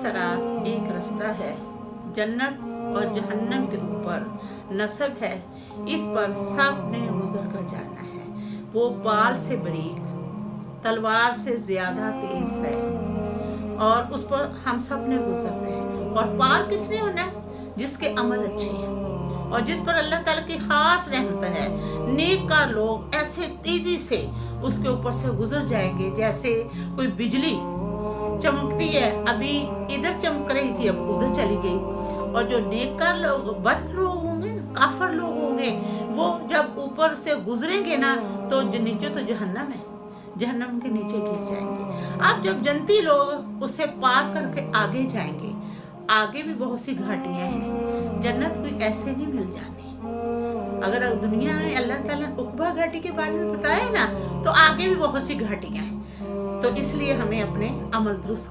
सरात एक रास्ता है, जन्नत और जहन्नम के ऊपर नसब है, इस पर सब ने गुजर कर जाना है। वो बाल से बारीक, तलवार से ज्यादा तेज है और उस पर हम सब ने गुजरना है। और पार किसने होना है? जिसके अमल अच्छे हैं और जिस पर अल्लाह ताला की खास रहमत है। नेककार लोग ऐसे तेजी से उसके ऊपर से गुजर जाएंगे जैसे कोई बिजली चमकती है, अभी इधर चमक रही थी, अब उधर चली गई। और जो नेककार लोग, बद लोग होंगे, काफर लोग होंगे, वो जब ऊपर से गुजरेंगे ना तो नीचे तो जहन्नम है, जहन्नम के नीचे गिर जाएंगे। अब जब जन्नती लोग उसे पार करके आगे जाएंगे, आगे भी बहुत सी घाटियां हैं, जन्नत कोई ऐसे नहीं मिल जानी। अगर दुनिया में अल्लाह ताला ने उक़बा घाटी के बारे में बताया ना, तो आगे भी बहुत सी घाटियां हैं। तो इसलिए हमें अपने अमल दुरुस्त